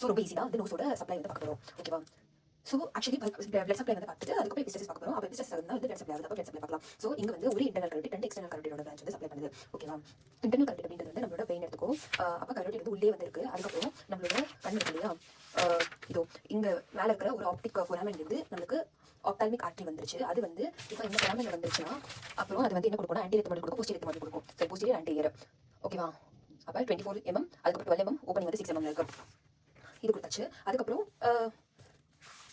So ரொம்ப easy தான் வந்து நோஸோட சப்ளை வந்து பார்க்க போகிறோம். ஓகேவா? ஸோ ஆக்சுவலி பிளட் சப்ளை வந்து பார்த்துட்டு அதுக்கப்புறம் எபிஸ்டசிஸ் பார்க்க போகிறோம். அப்போ எபிஸ்டசிஸ் வந்து பிளட் சப்ளை ஆகுது. அப்போ பிளட் சப்ளை பார்க்கலாம். ஸோ இங்கே வந்து ஒரு இன்டர்னல் கரண்ட் 2 எக்ஸ்டர்னல் கரண்டோட பிரான்ச் வந்து சப்ளை பண்ணுது. ஓகேவா? இன்டர்னல் கரண்ட் அப்படின்றது வந்து நம்மளோட வெயின் எடுத்துக்கும். அப்போ கரண்ட் வந்து உள்ளே வந்து இருக்குது. அதுக்கப்புறம் நம்மளோட கண் இருக்கு இல்லையா, இதோ இங்கே மேலே இருக்கிற ஒரு ஆப்டிக் ஃபோராமன் இருந்து நம்மளுக்கு ஆப்டால்மிக் ஆர்டரி வந்துருச்சு. அது வந்து இப்போ இந்த ஃபோராமன் வந்துருச்சுன்னா அப்புறம் அது வந்து என்ன கொடுக்கும், ஆன்டி ரெத்தமாட்டி கொடுக்கும், போஸ்டீரியர் ரெத்தமாட்டி கொடுக்கும். சரி, போஸ்டீரியர் ஆன்டீரியர். ஓகேவா? அப்போ 24 mm, அதுக்கப்புறம் 12 mm, ஓப்பனிங் வந்து 6 mm இருக்கு. இது கொடுத்தாச்சு. அதுக்கப்புறம்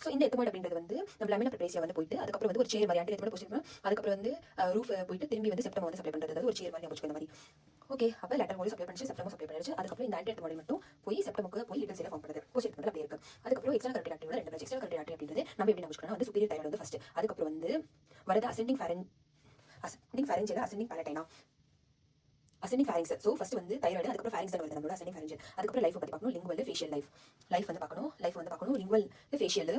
ஸோ இந்த எத்தமாட் அப்படின்றது வந்து நம்ம லேமினா ப்ரெட்ரேசியா வந்து போயிட்டு அதுக்கப்புறம் வந்து ஒரு சேர் மாதிரி ஆன்டி எத்தமாட் போஸ்ட், அதுக்கப்புறம் வந்து ரூஃப் போயிட்டு திரும்பி வந்து செப்டம் வந்து சப்ளை பண்ணுறது, ஒரு சேர் மாதிரி வச்சுக்க இந்த மாதிரி. ஓகே, அப்போ லேட்டர் மோடி சப்ளை பண்ணிச்சு, செப்டமும் சப்ளை பண்ணிச்சு. அதுக்கப்புறம் இந்த ஆன்டி எத்தமாடி மட்டும் போய் செப்டமுக்கு போய் லிட்டில் சேலை ஃபார்ம் பண்ணுறது, போஸ்ட் எத்தமாட் அப்படியே இருக்கு. அதுக்கப்புறம் எக்ஸ்டர்னல் கரண்ட் ஆர்டரியோட 2 எக்ஸ்டர்னல் கரண்ட் ஆர்டரி அப்படின்றது நம்ம எப்படி வச்சுக்கணும் வந்து சுப்பீரியர் தைராய்டு வந்து ஃபர்ஸ்ட், அதுக்கப்புறம் வந்து வரது ascending pharyngeal, ascending palatine, ascending pharynx. So first வந்து தைராய்டு, அதுக்கப்புறம் ஃபேரிங்ஸ் வருது நம்மளோட அசெண்டிங் ஃபேரிஞ்சியல். அதுக்கப்புறம் லைஃப் பற்றி பார்க்கணும், லிங்குவல் ஃபேஷியல் லைஃப் வந்து பார்க்கணும், லிங்குவல் ஃபேஷியல்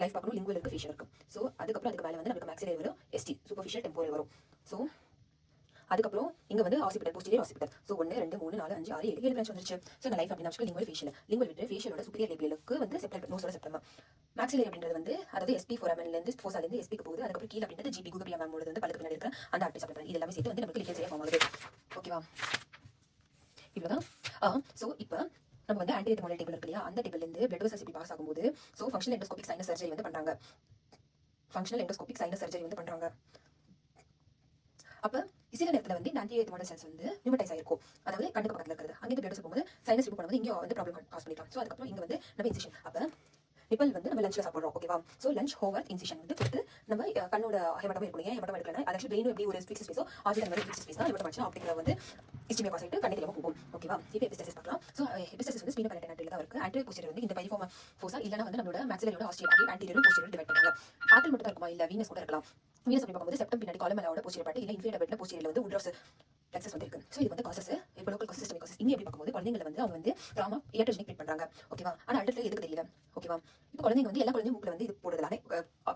லைஃப் பார்க்கணும், லிங்குவல் இருக்கு, ஃபேஷியல் இருக்கு. ஸோ அதுக்கப்புறம் அதுக்கு மேலே வந்து நமக்கு மேக்ஸிலரி வரும், எஸ்டி சூப்பர்ஃபிஷியல் டெம்போரல் வரும். ஸோ அதுக்கப்புறம் இங்கே வந்து occipital, posterior occipital. So 1 2 3 4 5 6 7 branch வந்துருச்சு. ஸோ இந்த லைஃப் அப்படின்னு வச்சுக்க லிங்குவல் விட்டு ஃபேஷியலோட சுப்பீரியர் லேபியலுக்கு வந்து செப்டல் நோஸோட செப்டம். மேக்ஸிலரி அப்படின்றது வந்து அதாவது எஸ்பி ஃபோராமன்லேருந்து ஃபோசாலேருந்து எஸ்பிக்கு போகுது. அதுக்கப்புறம் கீழே அப்படின்றது ஜிபி குகப்பியா மேமோட வந்து பழுக்கு பின்னாடி இருக்கிற அந்த ஆர்டரி சப்ளை பண்ணுறது. இது எல்லாமே சேர்த்து வந்து நமக்கு லிட்டில் சேஃப் ஃபார்ம் ஆகுது. ஓகேவா? இவ்வளோதான். ஸோ இப்போ நம்ம வந்து ஆன்டி ரெத்தமால் டேபிள் இருக்கு இல்லையா, அந்த டேபிள்லேருந்து பிளட் வெசல்ஸ் இப்படி பாஸ் ஆகும்போது so functional endoscopic sinus surgery வந்து பண்ணுறாங்க. அப்போ சில நேரத்தில் வந்து இந்த ஆன்டி ரெத்தமால் செல்ஸ் வந்து நியூமடைஸ் ஆயிருக்கும், அதாவது கண்ணுக்கு பக்கத்தில் இருக்கிறது. அங்கேருந்து பிளட் போகும்போது சைனஸ் ரிமூவ் பண்ணும்போது இங்கே வந்து ப்ராப்ளம் காஸ் பண்ணிக்கலாம். ஸோ அதுக்கப்புறம் இங்கே வந்து நம்ம இன்சிஷன், அப்போ நிப்பல் வந்து நம்ம லஞ்சில் சாப்பிட்றோம். ஓகேவா? ஸோ லஞ்ச் ஹோவர் இன்சிஷன் வந்து கொடுத்து நம்ம கண்ணோட ஹெமட்டமாக இருக்கும். ஏன் ஹெமட்டம் எடுக்கலாம், அது ஆக்சுவலி பிரெயின் எப்படி ஒரு ஃபிக்ஸ் ஸ்பேஸோ ஆர்பிட் அந்த மாதிரி ஃபிக்ஸ் ஸ்பேஸ் தான் ஹெமட்டம் ஆச்சுன்னா ஆப்டிக்கில் வந்து இஸ்டிமியா காசைட்டு கண்ணை தெரியாமல் போகும். ஓகேவா? இப்போ எபிஸ்டசிஸ் பார்க்கலாம். ஸோ எபிஸ்டசிஸ் வந்து ஸ்பீனோ பேலட் ஆன்டரியில் தான் இருக்குது. ஆன்டரி போஸ்டீரியர் வந்து இந்த பைரிஃபார்ம் ஃபோர்ஸா இல்லைனா வந்து நம்மளோட மேக்ஸிலரியோட ஆஸ்டிரியர் ஆன்டீரியரும் போஸ்டீரியரும் டிவைட் பண்ணுறாங்க. ஆர்டல் மட்டும் தான் இருக்குமா, இல்லை வீனஸ் கூட இருக்கலாம். வீனஸ் அப்படி பார்க்கும்போது செப்டம் பின்னாடி காலமேலாவோட போஸ்டீரியர் பார்ட், இல்லை இன்ஃபீரியர் பெட்ல போஸ்டீரியர் வந்து உட்ரோஸ் பிளக்ஸஸ் வந்து இருக்கு. ஸோ இது வந்து காசஸ் இப்போ லோக்கல் காசஸ், சிஸ்டமிக் காசஸ். இங்கே எப்படி பார்க்கும்போது குழந்தைங்களை வந்து அவங்க வந்து ட்ராமா இயட்ரோஜெனிக் ட்ரீட் பண்ணுறாங்க. ஓகேவா? ஆனால் அடல்ட்ல எதுக்கு தெரியல. ஓகேவா? இப்போ குழந்தைங்க வந்து எல்லா குழந்தையும் மூக்கில் வந்து இது போடுறதில்ல,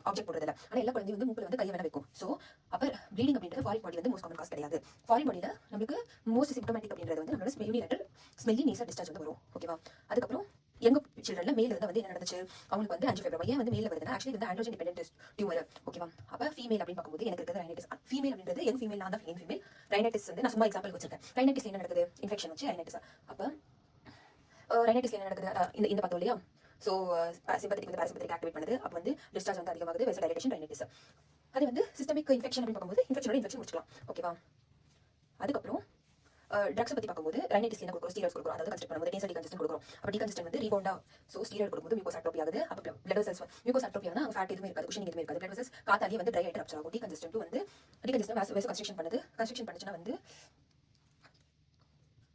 ஆப்ஜெக்ட் போடுறதில்ல. ஆனால் எல்லா குழந்தையும் வந்து மூக்கில் வந்து கையை வேணா வைக்கும். ஸோ அப்போ ப்ளீடிங் அப்படின்றது ஃபாரின் பாடி வந்து மோஸ்ட் காமன் காஸ் கிடையாது. ஃபாரின் பாடியில் நம்மளுக்கு மோஸ்ட் சிம்டமேட்டிக் அப்படின்றது வந்து நம்மளோட யூனிலேட்டரல் ஸ்மெல்லி நேசல் டிஸ்சார்ஜ் வந்து வரும். ஓகேவா? அதுக்கப்புறம் யங் சில்ட்ரன்ல மேல இருந்தா வந்து என்ன நடந்துச்சு, அவங்களுக்கு வந்து அஞ்சிஃபைப்ரமா ஏன் வந்து மேல வருதுன்னா ஆக்சுவலி வந்து ஆண்ட்ரோஜன் டிபெண்டன்ட் டியூமர். ஓகேவா? அப்ப ஃபீமேல் அப்படின்னு பார்க்கும்போது எனக்கு இருக்கிறது ரைனைட்டிஸ். ஃபீமேல் அப்படின்றது யங் ஃபீமேல், நான் தான் யங் ஃபீமேல். ரைனைட்டிஸ் வந்து நான் சும்மா எக்ஸாம்பிள் வச்சிருக்கேன். ரைனைட்டிஸ் என்ன நடக்குது, இன்ஃபெக்ஷன் வச்சு ரைனைட்டிஸ். அப்ப ரைனைட்டிஸ் என்ன நடக்குது, இந்த பார்த்தோம் இல்லையா. ஸோ சிம்பத்திக் வந்து பாராசிம்பத்திக் ஆக்டிவேட் பண்ணுது. அப்போ வந்து டிஸ்சார்ஜ் வந்து அதிகமாகுது, வெசல் டைலேஷன், ரைனைட்டிஸ். அது வந்து சிஸ்டமிக் இன்ஃபெக்ஷன் அப்படின்னு பார்க்கும்போது இன்ஃபெக்ஷனோட இன்ஃபெக்ஷன் முடிச்சுக்கலாம். ஓகேவா? அதுக்கப்புறம் ட்ரக்ஸ் பற்றி பார்க்கும்போது ரைனைட்டிஸ் என்ன கொடுக்குறோம், ஸ்டீராய்ட்ஸ் கொடுக்குறோம். அதாவது கன்ஸ்ட் பண்ணும்போது நேசல் டிகன்ஜஸ்டன் கொடுக்குறோம். அப்போ டிகன்ஜஸ்டன் வந்து ரீபவுண்டா. ஸோ ஸ்டீராய்டு கொடுக்கும்போது மியூகோஸ் அட்ரோபி ஆகுது. அப்போ பிளட் வெசல்ஸ் மியூகோஸ் அட்ரோபியானா ஃபேட் எதுவுமே இருக்காது, குஷனிங் எதுவுமே இருக்காது. பிளட் வெசல்ஸ் காத்தாலேயே வந்து ட்ரை ஆகிட்டு ரப்சர் ஆகும். டிகன்ஜஸ்டன் வந்து டிகன்ஜஸ்டன் வெசல் கன்ஸ்ட்ரக்ஷன் பண்ணுச்சுன்னா வந்து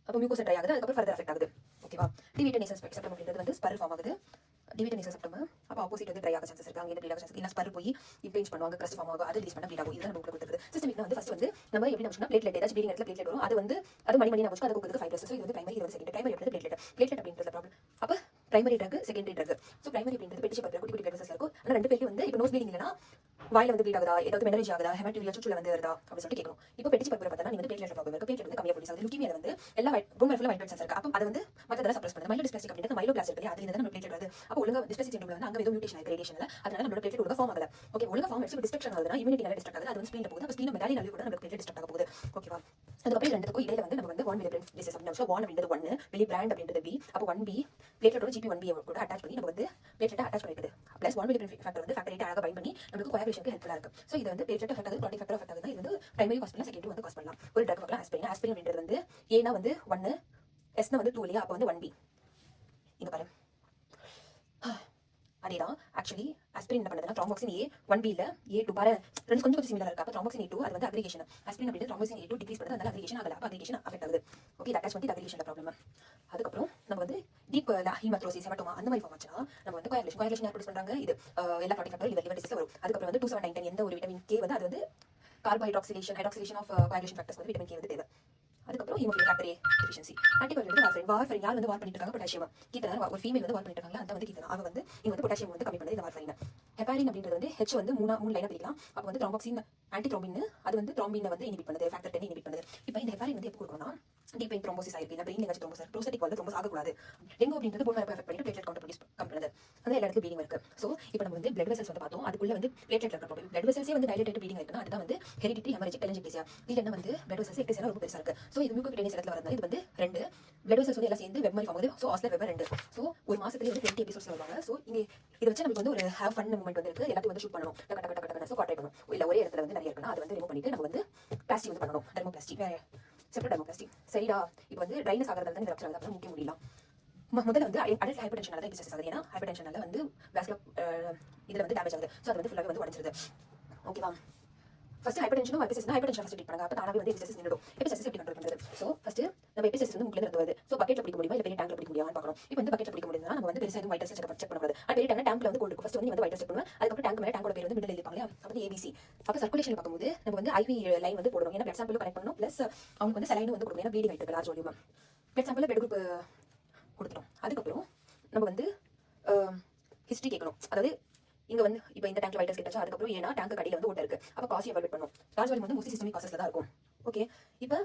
அப்போ மியூகோஸ் ட்ரை ஆகுது. அதுக்கப்புறம் ஃபர்தர் எஃபெக்ட் ஆகுது. ஓகேவா? டிவிட்டட் நேசல் செப்டம் அப்படின்றது வந்து ஸ்பர் ஃபார்ம் ஆகுது. டிவிட்டட் நேசல் செப்டம் அப்போ ஆப்போசிட் வந்து ட்ரை ஆக சான்சஸ் இருக்கு. அங்கே ப்ளீட் ஆக சான்சஸ் இல்லை. ஸ்பர் போய் இம்பேஞ்ச் பண்ணுவாங்க, கிரஸ்ட் ஃபார்ம் ஆகும், அது ரிலீஸ் பண்ண ப்ளீட் ஆகும். இதுதான் நம்ம கொடுக்குறது. சிஸ்டமிக்னா வந்து ஃபர்ஸ்ட் வந்து நம்ம எப்படி நம்ம பிளேட்லெட் ஏதாச்சும் ப்ளீடிங் இடத்துல பிளேட்லெட் வரும். அது வந்து அது மணி நம்ம அது கொடுக்குறது ஃபைப்ரஸ். ஸோ இது வந்து பிரைமரி, இது வந்து செகண்டரி. பிரைமரி அப்படின்றது பிளேட்லெட் அப்படின்றது ப்ராப்ளம். அப்போ primary drug, secondary drug. So primary அப்படின்றது பெட்டிஷ் பத்திர குட்டி குட்டி பிளட் வெசல்ஸ் இருக்கும். ஆனால் 2 பேருக்கு வந்து இப்போ நோஸ் ப்ளீடிங் இல்லைனா வாயில வந்து ப்ளீட் ஆகுதா, ஏதாவது மெனரேஜ் ஆகுதா, ஹெமட்டூரியா சுற்றுல வந்து வருதா அப்படின்னு சொல்லிட்டு கேட்கணும். இப்போ பெட்டிஷ் பத்திர பார்த்தா நீ வந்து பிளேட்லெட் ப்ராப்ளம் இருக்கு, பிளேட்லெட் வந்து கம்மியாக ப்ரொடியூஸ் ஆகுது. லுக்கிமியா வந்து எல்லா போன் ஃபுல்லா ஒயிட் பிளட் செல்ஸ் இருக்கு. அப்போ அது வந்து மற்றதெல்லாம் சப்ரஸ் பண்ணுது. மைலோ டிஸ்பிளாஸ்டிக் அப்படின்றது மைலோ பிளாஸ்ட் இருக்கு, அதுல இருந்து நம்ம பிளேட்லெட் வருது. அப்போ ஒழுங்கா டிஸ்பிளாஸ்டிக் சிண்ட்ரோம்ல வந்து அங்கே ஏதோ மியூட்டேஷன் ஆயிருக்கு ரேடியேஷன்ல, அதனால நம்மளோட பிளேட்லெட் ஒழுங்கா ஃபார்ம் ஆகல. ஓகே, ஒழுங்கா ஃபார்ம் ஆச்சு டிஸ்ட்ரக்ஷன் ஆகுதுன்னா இம்யூனிட்டி நல்லா டிஸ்ட்ரக்ட் ஆகுது. அது வந்து ஸ்பிளீன்ல போகுது. அப்போ ஸ்பிளீன் மெடாலின் அளவு கூட நம்ம பிளேட்லெட் டிஸ்ட்ரக்ட் ஆக போகுது. ஓகேவா? அதுக்கப்புறம் ரெண்டுக்கும் இடையில வந்து நம்ம வந்து 1 மில்லிபிரன் டிசீஸ் அப்படின்னு வான் அப்படின்றது 1, வெளி பிராண்ட் அப்படின்றது B. அப்போ 1B பிளேட்லெட்டோட GP1B கூட அட்டாச் பண்ணி நம்ம வந்து பிளேட்லெட் அட்டாச் பண்ணிருக்குது. பிளஸ் 1 மில்லிபிரன் ஃபேக்டர் வந்து ஃபேக்டர் 8 அழகா பைண்ட் பண்ணி நமக்கு கோயாகுலேஷனுக்கு ஹெல்ப்ஃபுல்லா இருக்கு. ஸோ இது வந்து பிளேட்லெட் எஃபெக்ட் ஆகுது, ப்ராட்டிக் ஃபேக்டர் எஃபெக்ட் ஆகுது. இது வந்து பிரைமரி காஸ் பண்ணலாம், செகண்டரி வந்து காஸ் பண்ணலாம். ஒரு ட்ரக் பார்க்கலாம், ஆஸ்பிரின். ஆஸ்பிரின் அப்படின்றது வந்து ஏனா வந்து 1, எஸ்னா வந்து 2 இல்லையா, அப்போ வந்து 1B. இங்க பாரு, அதேதான் ஆக்சுவலி ஆஸ்பிரின் என்ன பண்ணுதுன்னா த்ரோம்போக்சின் A 1B இல்ல A2 பாரு, ரெண்டு கொஞ்சம் சிமிலரா இருக்கு. அப்போ த்ரோம்போக்சின் A2 அது வந்து அக்ரிகேஷன். ஆஸ்பிரின் அப்படின்றது த்ரோம்போக்சின் A2 டிக்ரீஸ் பண்ணுது, அதனால அக்ரிகேஷன் ஆகல. அப்போ அக்ரிகேஷன் அஃபெக்ட் ஆகுது. ஓகே, இது அட்டாச் பண்ணி அக்ரிகேஷன்ல ப்ராப்ளம். அதுக்கப்புறம் நம்ம வந்து டீப் ஹீமத்ரோசிஸ், ஹெமட்டோமா அந்த மாதிரி ஃபார்ம் ஆச்சுன்னா நம்ம வந்து கோயாகுலேஷன் யார் ப்ரொடியூஸ் பண்றாங்க, இது எல்லா ப்ராட்டிக் ஃபேக்டர் லிவர் டிசீஸ் வரும். அதுக்கப்புறம் வந்து 2719 எந்த ஒரு விட்டமின் K வந்து அது வந்து கார்போஹைட்ராக்சிலேஷன் ஆஃப் கோயாகுலேஷன் ஃபேக்டர்ஸ் வந்து விட்டமின் K வந்து தேவை. அதுக்கப்புறம் haemophilic factor A deficiency. Antibiotic வந்து வார்ஃபரின் யார் வந்து வார் பண்ணிட்டு இருக்காங்க, பொட்டாசியம். கீத்தனா ஒரு ஃபீமேல் வந்து வார் பண்ணிட்டு இருக்காங்க, அந்த வந்து கீத்தனா அவ வந்து இங்க வந்து பொட்டாசியம் வந்து கம்மி பண்ணுது இந்த வார்ஃபரின். ஹெப்பாரின் அப்படின்றது வந்து H வந்து 3 லைனா பிரிக்கலாம். அப்போ வந்து த்ரோம்போக்சின் ஆன்டி த்ரோம்பின், அது வந்து த்ரோம்பினை வந்து இனிபிட் பண்ணுது, ஃபேக்டர் 10 இனிபிட் பண்ணுது. இப்போ இந்த ஹெப்பாரின் வந்து எப்போ கொடுக்கணும்னா டீப் வெயின் த்ரோம்போசிஸ் ஆயிருக்கு, இல்லை பிரெயின் ஏதாச்சும் த்ரோம்போஸ் ப்ரோஸ்டேட்டிக் வால்ல த்ரோம்போஸ் ஆகக்கூடாது. டெங்கு அப்படின்றது போன் மேரோ அஃபெக்ட் பண்ணிட்டு பிளேட்லெட் கவுண்ட் ப்ரொடியூஸ் பண்ணுறது, அந்த எல்லா இடத்துக்கும் ப்ளீடிங் இருக்கு. ஸோ இப்போ நம்ம வந்து பிளட் வெசல்ஸ் வந்து பார்த்தோம், அதுக்குள்ள வந்து பிளேட்லெட் இருக்கிற ப்ராப்ளம். பிளட் வெசல்ஸே வந்து டைலேட்டட் ப்ளீடிங் இருக்குன்னா அதுதான் வந்து ஹெரிடிட்டரி ஹெமரேஜிக் டெலஞ்சிக்டேசியா. இல்லைன்னா வந்து பிளட் வெசல்ஸ் எக்டேசியா ரொம்ப பெருசா இருக்கு. ஸோ இது மியூக்கோகுட்டேனியஸ் இடத்துல வரதுனால இது வந்து 2 பிளட் வெசல்ஸ் வந்து எல்லாம் சேர்ந்து வெப் மாதிரி ஃபார்ம் ஆகுது. So ஆஸ்லர் web 2. ஸோ ஒரு மாசத்துலேயே வந்து 20 எபிசோட்ஸ் வருவாங்க. ஸோ இங்கே இதை வச்சு நமக்கு வந்து ஒரு ஹேவ் ஃபன் மூமெண்ட் வந்து இருக்கு, எல்லாத்தையும் வந்து ஷூட் பண்ணணும், டக்கு டக்கு டக்கு டக்குன்னு. ஸோ காட்ரை பண்ணணும். இல்லை ஒரே இடத்துல வந்து நிறைய இருக்குன்னா அது வந்து ரிமூவ் பண்ணிட்டு நம்ம வந்து பிளாஸ்டிக் வந்து பண்ணணும், டெர்மோபிளாஸ்டி, செப்பரேட் டெர்மோபிளாஸ்டி. சரிடா, இப்போ வந்து ட்ரைனஸ் ஆகிறதுல தான் இந்த ரப்சர் ஆகுது, முக்கிய முடியலாம். முதல்ல வந்து அடல்ட் ஹைப்பர் டென்ஷனால தான் எபிசஸ் ஆகுது. ஏன்னா ஹைப்பர் டென்ஷனால வந்து வாஸ்குலர் இதில் வந்து டேமேஜ் ஆகுது. ஸோ அது வந்து ஃபுல்லாகவே வந்து உடஞ்சிருது. ஓகேவா? ஃபர்ஸ்ட் ஹைப்பர் டென்ஷனும் எபிசஸ்னா ஹைப்பர் டென்ஷன் ஃபர்ஸ்ட் ட்ரீட் பண்ணுங்க, அப்போ தானாவே வந்து எபிசஸ் நின்றுடும். எபிசஸ் எப்படி கண்ட்ரோல் பண்ணுறது? ஸோ ஃபர்ஸ்ட் நம்ம எபிசஸ் வந்து முக்கிய வருது. ஸோ பக்கெட்ல பிடிக்க முடியுமா இல்லை பெரிய டேங்க்ல பிடிக்க முடியுமா பார்க்கணும். இப்போ வந்து பக்கெட்ல பிடிக்க முடியுதுன்னா நம்ம வந்து பெருசாக எதுவும் வைட்டஸ் செக் பண்ணக்கூடாது. அது பெரிய டேங்க்ல வந்து கோல்டு ஃபர்ஸ்ட் வந்து வைட்டஸ் செக் பண்ணுவேன். அதுக்கப்புறம் டேங்க் மேலே டேங்கோட பேர் வந்து மிடில் எழுதிப்பாங்க, அப்போ ஏபிசி. அப்போ சர்க்குலேஷன் பார்க்கும்போது நம்ம வந்து ஐவி லைன் வந்து போடணும், ஏன்னா பிளட் சாம்பிள் கனெக்ட் பண்ணணும், ப்ளஸ் அவங்க வந்து சலைனும் வந்து கொடுக்கணும், ஏன்னா ப்ளீடிங் ஆயிட்டு large volume. Blood sample blood group கொடுத்துட்டோம். அதுக்கப்புறம் நம்ம வந்து ஹிஸ்ட்ரி கேட்கணும். அதாவது இங்கே வந்து இப்போ இந்த டேங்க்ல வைட்டஸ் கேட்டாச்சு, அதுக்கப்புறம் ஏன்னா டேங்க் கடையில் வந்து ஓட்ட இருக்கு, அப்போ காசி எவால்வேட் பண்ணும். லார்ஜ் வால்யூம் வந்து மோஸ்ட்லி சிஸ்டமிக் காசஸ்ல தான் இருக்கும். ஓகே, இப்போ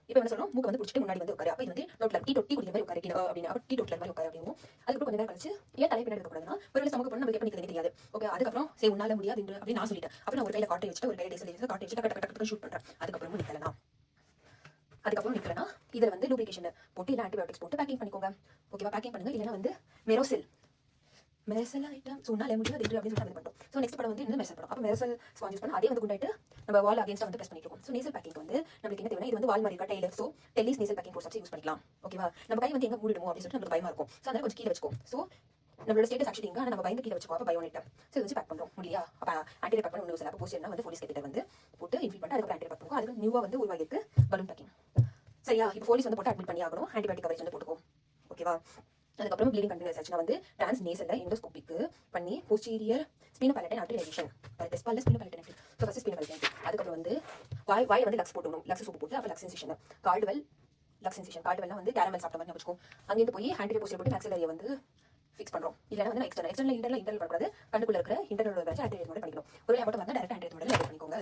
என்ன சொல்லணும், மூக்கு வந்து பிடிச்சிட்டு முன்னாடி வந்து உட்காரு. அப்போ இது வந்து டோட்டல் டீ குடிக்கிற மாதிரி உட்காரு அப்படின்னு, அப்போ டீ டோட்டல் மாதிரி உட்காரு அப்படின்னு. அதுக்கப்புறம் கொஞ்சம் நேரம் கழிச்சு ஏன் தலை பின்னாடி இருக்கக்கூடாதுன்னா ஒரு சமூக பண்ண நமக்கு எப்படி நிற்கிறது தெரியாது. ஓகே, அதுக்கப்புறம் சரி உன்னால முடியாது அப்படின்னு நான் சொல்லிட்டேன். அப்புறம் நான் ஒரு கையில காட்டை வச்சுட்டு ஒரு கையில டேசல் காட்டை வச்சுட்டு டக்கு டக்கு ஷூட் பண்றேன். அதுக்கப்புறம் நிற்கலனா இதில் வந்து லூப்ரிகேஷன் போட்டு இல்லை ஆன்டிபயோட்டிக்ஸ் போட்டு பேக்கிங் பண்ணிக்கோங்க. ஓகேவா? பேக்கிங் பண்ணுங்க. இல்லைன்னா வந்து மெரோசெல் ஐட்டம் சொன்னாலே முடியும் அது அப்படின்னு சொல்லிட்டு பண்ணிட்டோம். ஸோ நெக்ஸ்ட் படம் வந்து இன்னும் மெர்சல் படம். அப்போ மெர்சல் ஸ்பான்ஜ் பண்ண அதே வந்து குண்டாயிட்டு நம்ம வால் அகேன்ஸ்டாக வந்து ப்ரெஸ் பண்ணிட்டு இருக்கோம். ஸோ நேசல் பேக்கிங் வந்து நம்மளுக்கு என்ன தேவைன்னா இது வந்து வால் மாதிரி இருக்கா டெய்லர். ஸோ டெல்லிஸ் நேசல் பேக்கிங் ப்ரோசப்ஸ் யூஸ் பண்ணிக்கலாம். ஓகேவா? நம்ம கை வந்து எங்கே மூடிடுமோ அப்படின்னு சொல்லிட்டு நம்மளுக்கு பயமா இருக்கும். ஸோ அதனால கொஞ்சம் கீழே வச்சுக்கோ. ஸோ நம்மளோட ஸ்டேட்டஸ் ஆக்சுவலி இங்கே நம்ம பயந்து கீழே வச்சுக்கோ. அப்போ பயோனிட்டா ஸோ வச்சு பேக் பண்ணுறோம் முடியா? அப்போ ஆன்டிபயோட்டிக் பேக் பண்ணி ஒன்று அப்போ போஸ்ட் வந்து போலீஸ் கிட்ட வந்து போட்டு இன்ஃபில் பண்ணிட்டு அதுக்கு ஆன்டிபயோட்டிக் பேக் பண்ணுவோம். அதுக்கு நியூவாக வந்து உருவாகிருக்கு பலூன் பேக்கிங். சரியா? இப்போ போலீஸ் வந்து போட்டு அட்மிட் பண்ணி ஆகணும், ஆன்டிபயோட்டிக் கவரேஜ் வந்து போட்டுக்கும். ஓகேவா? அதுக்கப்புறம் ப்ளீடிங் கண்டினியூஸ் ஆச்சுன்னா வந்து டிரான்ஸ் நேசல்ல எண்டோஸ்கோபிக்கு பண்ணி போஸ்டீரியர் ஸ்பீனோபேலட்டைன் ஆர்டரி ரிலேஷன் டெஸ்பால்ல ஸ்பீனோபேலட்டைன். So first sphenopalatine. அதுக்கப்புறம் வந்து வாய் வந்து லக்ஸ் போட்டுக்கணும், லக்ஸ் சோப்பு போட்டு அப்போ லக்ஸ் சென்சேஷன். லக்ஸ் சென்சேஷன் கார்டுவெல்லாம் வந்து கேரமல் சாப்பிட்ட மாதிரி வச்சுக்கோம். அங்கேருந்து போய் ஹேண்டில் போஸ்டர் போட்டு மேக்ஸிலரியை வந்து ஃபிக்ஸ் பண்ணுறோம். இல்லைனா வந்து எக்ஸ்டர்னல் இன்டர்னல் பண்ணக்கூடாது, கண்ணுக்குள்ள இருக்கிற இன்டர்னல் வச்சு ஆன்டிபயோட்டிக் பண்ணிக்கணும். ஒரு மட்டும் வந்து டேரக்ட் ஆன்டிபயோட்டிக் பண்ணிக்கோங்க.